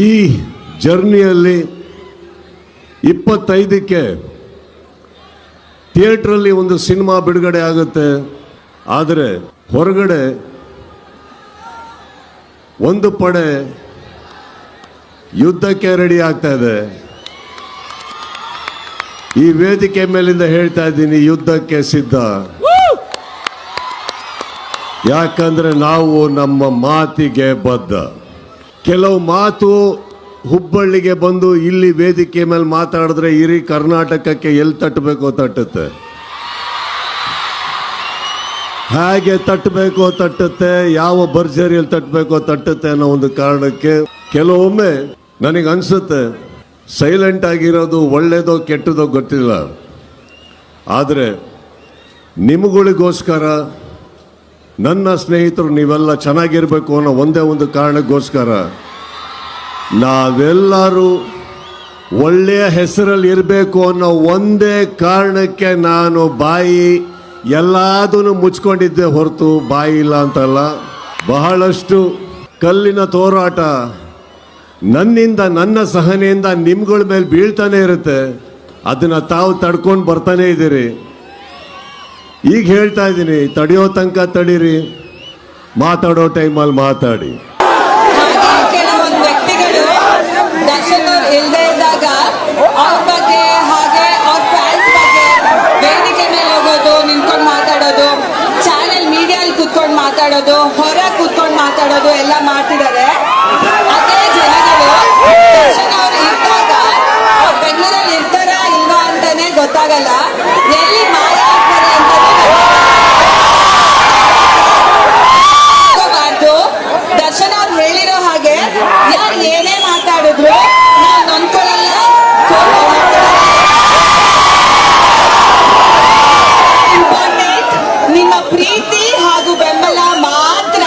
ಈ ಜರ್ನಿಯಲ್ಲಿ 25ಕ್ಕೆ ಥಿಯೇಟ್ರಲ್ಲಿ ಒಂದು ಸಿನಿಮಾ ಬಿಡುಗಡೆ ಆಗುತ್ತೆ. ಆದರೆ ಹೊರಗಡೆ ಒಂದು ಪಡೆ ಯುದ್ಧಕ್ಕೆ ರೆಡಿ ಆಗ್ತಾ ಇದೆ. ಈ ವೇದಿಕೆ ಮೇಲಿಂದ ಹೇಳ್ತಾ ಇದ್ದೀನಿ, ಯುದ್ಧಕ್ಕೆ ಸಿದ್ಧ. ಯಾಕಂದ್ರೆ ನಾವು ನಮ್ಮ ಮಾತಿಗೆ ಬದ್ಧ. ಕೆಲವು ಮಾತು ಹುಬ್ಬಳ್ಳಿಗೆ ಬಂದು ಇಲ್ಲಿ ವೇದಿಕೆ ಮೇಲೆ ಮಾತಾಡಿದ್ರೆ ಇಡೀ ಕರ್ನಾಟಕಕ್ಕೆ ಎಲ್ಲಿ ತಟ್ಟಬೇಕೋ ತಟ್ಟುತ್ತೆ, ಹೇಗೆ ತಟ್ಟಬೇಕೋ ತಟ್ಟುತ್ತೆ, ಯಾವ ಭರ್ಜರಿಯಲ್ಲಿ ತಟ್ಟಬೇಕೋ ತಟ್ಟುತ್ತೆ ಅನ್ನೋ ಒಂದು ಕಾರಣಕ್ಕೆ ಕೆಲವೊಮ್ಮೆ ನನಗೆ ಅನ್ಸುತ್ತೆ ಸೈಲೆಂಟ್ ಆಗಿರೋದು ಒಳ್ಳೇದೋ ಕೆಟ್ಟದೋ ಗೊತ್ತಿಲ್ಲ. ಆದರೆ ನಿಮಗಳಿಗೋಸ್ಕರ, ನನ್ನ ಸ್ನೇಹಿತರು ನೀವೆಲ್ಲ ಚೆನ್ನಾಗಿರ್ಬೇಕು ಅನ್ನೋ ಒಂದೇ ಒಂದು ಕಾರಣಕ್ಕೋಸ್ಕರ ನಾವೆಲ್ಲರೂ ಒಳ್ಳೆಯ ಹೆಸರಲ್ಲಿ ಇರಬೇಕು ಅನ್ನೋ ಒಂದೇ ಕಾರಣಕ್ಕೆ ನಾನು ಬಾಯಿ ಎಲ್ಲದನ್ನು ಮುಚ್ಕೊಂಡಿದ್ದೆ ಹೊರತು ಬಾಯಿ ಇಲ್ಲ ಅಂತಲ್ಲ. ಬಹಳಷ್ಟು ಕಲ್ಲಿನ ತೋರಾಟ ನನ್ನಿಂದ, ನನ್ನ ಸಹನೆಯಿಂದ ನಿಮ್ಗಳ ಮೇಲೆ ಬೀಳ್ತಾನೆ ಇರುತ್ತೆ. ಅದನ್ನು ತಾವು ತಡ್ಕೊಂಡು ಬರ್ತಾನೆ ಇದ್ದೀರಿ. ಈಗ ಹೇಳ್ತಾ ಇದ್ದೀನಿ, ತಡೆಯೋ ತನಕ ತಡೀರಿ, ಮಾತಾಡೋ ಟೈಮಲ್ಲಿ ಮಾತಾಡಿ. ಕೆಲವೊಂದು ವ್ಯಕ್ತಿಗಳು ದರ್ಶನ್ ಅವ್ರು ಇಲ್ಲದೆ ಇದ್ದಾಗ ಅವ್ರ ಬಗ್ಗೆ, ಹಾಗೆ ಅವ್ರ ಫ್ಯಾನ್ಸ್ ಬಗ್ಗೆ ವೇದಿಕೆ ಮೇಲೆ ಹೋಗೋದು, ನಿಂತ್ಕೊಂಡು ಮಾತಾಡೋದು, ಚಾನೆಲ್ ಮೀಡಿಯಲ್ಲಿ ಕೂತ್ಕೊಂಡು ಮಾತಾಡೋದು, ಹೊರ ಕೂತ್ಕೊಂಡು ಮಾತಾಡೋದು ಎಲ್ಲ ಮಾಡ್ತಿದ್ದಾರೆ. ಅದೇ ಜನಗಳು ದರ್ಶನ್ ಅವ್ರು ಇದ್ದಾಗ ಅವ್ರು ಬೆಂಗಳೂರಲ್ಲಿ ಇರ್ತಾರ ಇಲ್ವಾ ಅಂತಾನೆ ಗೊತ್ತಾಗಲ್ಲ, ಎಲ್ಲಿ ಮಾಯ ಆಗ್ತಾರೆ ಅಂತ. ದರ್ಶನ್ ಅವ್ರು ಹೇಳಿರೋ ಹಾಗೆ ಯಾರು ಏನೇ ಮಾತಾಡಿದ್ರು ನಾವು ನೊಂದ್ಕೊಳ್ಳಲ್ಲ. ಇಂಪಾರ್ಟೆಂಟ್ ನಿಮ್ಮ ಪ್ರೀತಿ ಹಾಗೂ ಬೆಂಬಲ ಮಾತ್ರ.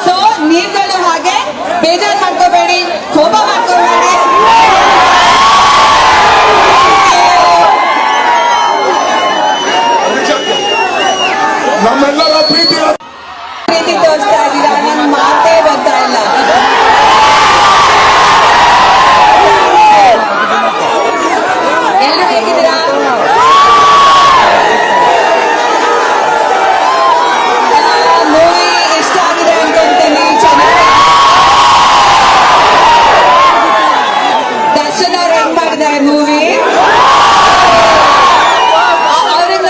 ಸೊ ನೀವುಗಳು ಹಾಗೆ ಬೇಜಾರು ಮಾಡ್ಕೋಬೇಡಿ, ಕೋಪ ಮಾಡ್ಕೋಬೇಡಿ. ನಮ್ಮೆಲ್ಲರ ಪ್ರೀತಿ ತೋರಿಸ್ತಾ ಇದ್ದೀರಾ, ನನ್ನ ಮಾತೇ ಬರ್ತಾ ಇಲ್ಲ. ಎಲ್ಲರೂ ಹೇಗಿದ್ದೀರಾ? ಮೂವಿ ಇಷ್ಟ ಆಗಿದೆ ಅನ್ಕೊಂತೀನಿ. ಚೆನ್ನಾಗಿ ದರ್ಶನ್ ಅವ್ರು ಹೆಂಗ್ ಮಾಡಿದ್ದಾರೆ ಮೂವಿ, ಅವ್ರನ್ನ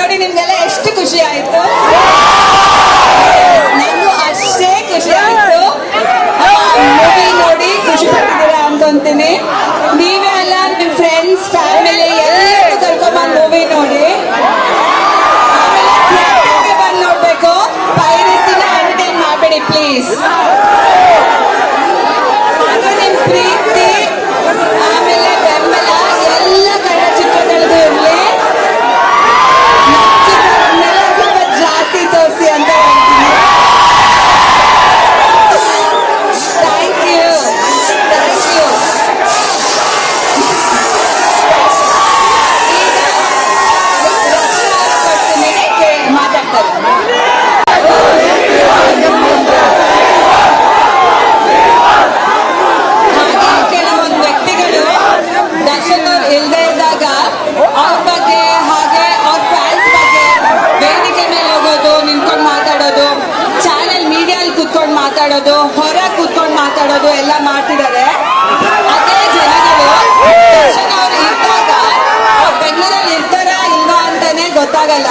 ನೋಡಿ ನಿಮ್ಗೆಲ್ಲ ಎಷ್ಟು ಖುಷಿ ಆಯ್ತು. ನಂಗೂ ಅಷ್ಟೇ ಖುಷಿ ಆಯ್ತು. ಮೂವಿ ನೋಡಿ ಖುಷಿ ಪಟ್ಟಿದ್ದೀರಾ ಅನ್ಕೊಂತೀನಿ. ನೀವೇ ಅಲ್ಲ, ನಿಮ್ ಫ್ರೆಂಡ್ಸ್, ಫ್ಯಾಮಿಲಿ ಎಲ್ಲರೂ ಕರ್ಕೊಂಡ್ಬಂದು ಮೂವಿ ನೋಡಿ. ಆಮೇಲೆ ಥಿಯೇಟರ್ಗೆ ಬಂದು ನೋಡ್ಬೇಕು, ಪೈರಸಿನ ಎಂಟರ್ಟೈನ್ ಮಾಡಬೇಡಿ ಪ್ಲೀಸ್. ಹಾಗೂ ನಿಮ್ ಪ್ರೀತಿ ಆಮೇಲೆ ಬೆಂಬಲ ಎಲ್ಲ ಕನ್ನಡ ಚಿತ್ರಗಳಿಗೂ ಇರಲಿ. ಚಿತ್ರಗಳನ್ನೆಲ್ಲ ಸ್ವಲ್ಪ ಜಾಸ್ತಿ ತೋರಿಸಿ ಅಂತ ಹೇಳ್ತೀನಿ. Thank you, thank you. ಈಗ ಮಾತಾಡ್ತಾರೆ. ಹಾಗೆ ಕೆಲವೊಂದು ವ್ಯಕ್ತಿಗಳು ದರ್ಶನ್ ಅವ್ರು ಇಲ್ಲದೆ ಇದ್ದಾಗ ಅವ್ರ ಬಗ್ಗೆ, ಹಾಗೆ ಅವ್ರ ಫ್ಯಾನ್ಸ್ ಬಗ್ಗೆ ವೇದಿಕೆ ಮೇಲೆ ಹೋಗೋದು, ನಿಂತ್ಕೊಂಡು ಮಾತಾಡೋದು, ಚಾನೆಲ್ ಮೀಡಿಯಲ್ಲಿ ಕೂತ್ಕೊಂಡು ಮಾತಾಡೋದು, ಹೊರ ಕೂತ್ಕೊಂಡು ಮಾತಾಡೋದು ಎಲ್ಲ ಮಾಡ್ತಿದ್ದಾರೆ. ಅದೇ ಜನಗಳು ದರ್ಶನ್ ಅವ್ರು ಇದ್ದಾಗ ಅವ್ರು ಬೆಂಗಳೂರಲ್ಲಿ ಇರ್ತಾರ ಇಲ್ವಾ ಅಂತಾನೆ ಗೊತ್ತಾಗಲ್ಲ,